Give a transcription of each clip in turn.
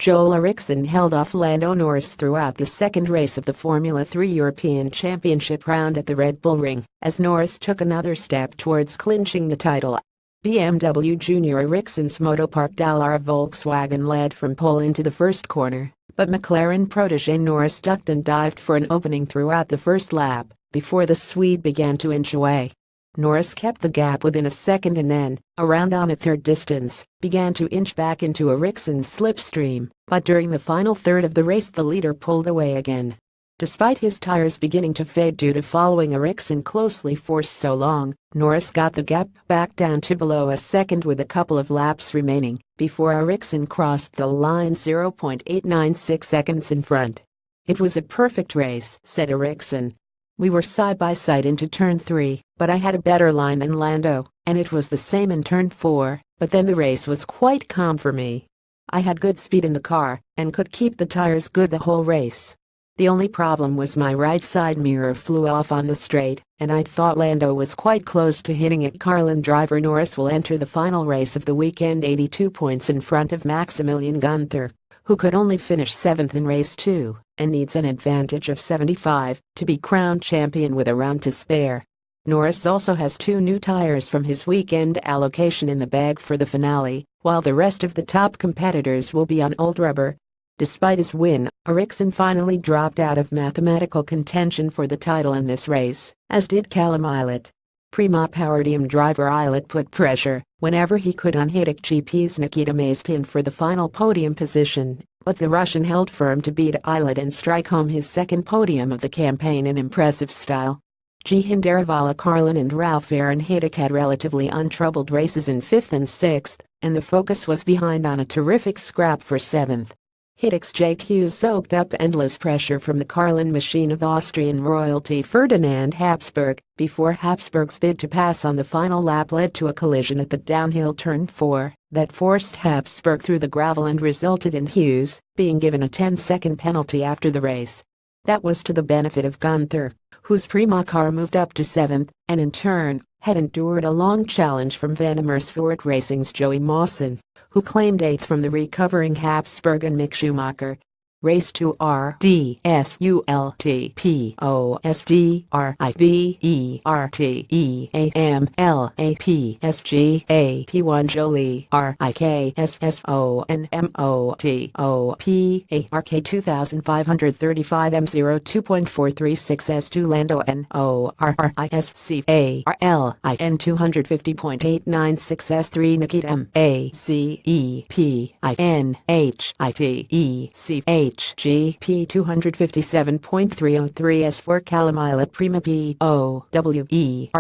Joel Eriksson held off Lando Norris throughout the second race of the Formula 3 European Championship round at the Red Bull Ring, as Norris took another step towards clinching the title. BMW Junior Eriksson's Motopark Dallara Volkswagen led from pole into the first corner, but McLaren protege Norris ducked and dived for an opening throughout the first lap, before the Swede began to inch away. Norris kept the gap within a second and then, around on a third distance, began to inch back into Eriksson's slipstream, but during the final third of the race the leader pulled away again. Despite his tires beginning to fade due to following Eriksson closely for so long, Norris got the gap back down to below a second with a couple of laps remaining, before Eriksson crossed the line 0.896 seconds in front. "It was a perfect race," said Eriksson. "We were side by side into turn 3, but I had a better line than Lando, and it was the same in turn 4, but then the race was quite calm for me. I had good speed in the car, and could keep the tires good the whole race. The only problem was my right side mirror flew off on the straight, and I thought Lando was quite close to hitting it." Carlin driver Norris will enter the final race of the weekend 82 points in front of Maximilian Gunther, who could only finish 7th in race 2, and needs an advantage of 75 to be crowned champion with a round to spare. Norris also has 2 new tires from his weekend allocation in the bag for the finale, while the rest of the top competitors will be on old rubber. Despite his win, Eriksson finally dropped out of mathematical contention for the title in this race, as did Callum Ilott. Prima Powerteam driver Ilott put pressure whenever he could on Hajduk GP's Nikita Mazepin for the final podium position, but the Russian held firm to beat Ilott and strike home his second podium of the campaign in impressive style. Jihan Darivala, Carlin and Ralph Aaron Hajduk had relatively untroubled races in 5th and 6th, and the focus was behind on a terrific scrap for 7th. Hajduk's JQ soaked up endless pressure from the Carlin machine of Austrian royalty Ferdinand Habsburg, before Habsburg's bid to pass on the final lap led to a collision at the downhill turn 4 that forced Habsburg through the gravel and resulted in Hughes being given a 10-second penalty after the race. That was to the benefit of Gunther, whose Prima car moved up to 7th, and in turn, had endured a long challenge from Van Amersfoort Racing's Joey Mawson, who claimed 8th from the recovering Habsburg and Mick Schumacher. Race 2 RDSULTPOSDRIVERTEAMLAPSGAP1 Jolie RIKSSONMOTOPARK 2535 M02.436S2 Lando NORRISCARLIN 250.896S3 Nikita MACEPINHITECHGP 257.303S4 Callum Ilott Prima POWERTEAM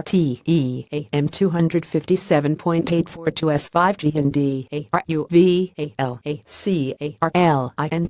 257.842S5 Jihan DARUVALACARLIN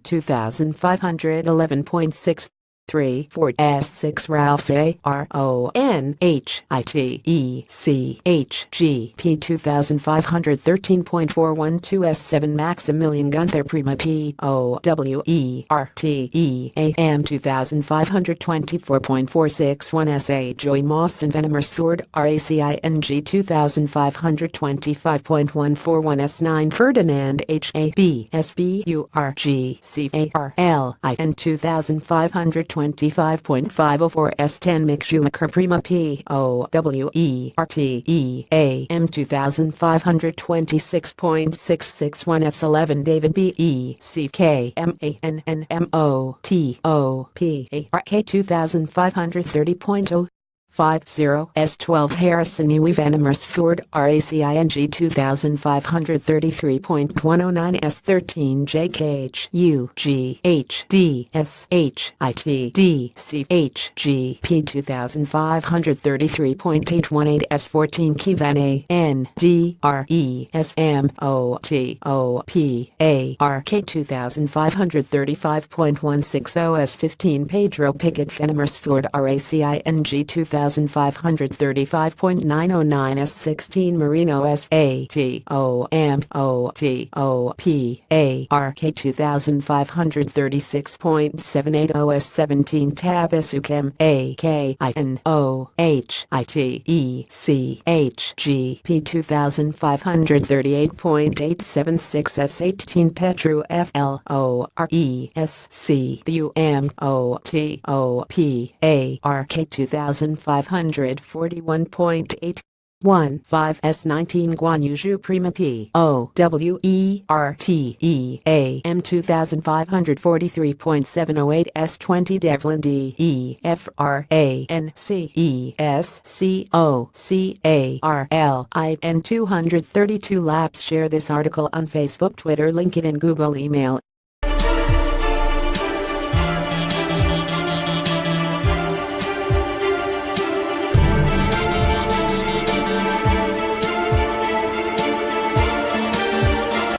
2511.6 34 S6 Ralph ARONHITECHGP 2513.412S7 Maximilian Gunther Prima POWERTEAM 2524.461SA Joey Mawson Van Amersfoort RACING 2525.141S9 Ferdinand HABSBURGCARLIN 2525.504S10 Mick Schumacher Prima POWERTEAM 2526.661S11 David BECKMANNMOTOPARK 2530.050 S12 Harrison Newey Van Amersfoort RACING 2533.109 S13 JKUGHDSHITDCHGP 2533.818 S14 Kivan ANDRESMOTOPARK 2535.160 S15 Pedro Piquet Van Amersfoort RACING 2533.8 2535.909 S16 Merino SATOMOTOPARK 2536.780 S17 Tab Isukem AKINOHITECHGP 2538.876 S18 Petru FLORESCUMOTOPARK 2541.815 S19 Guanyuju Prima POWERTEAM 2543.708 S20 Devlin DEFRANCESCOCARLIN 232 laps. Share this article on Facebook, Twitter, LinkedIn, Google, email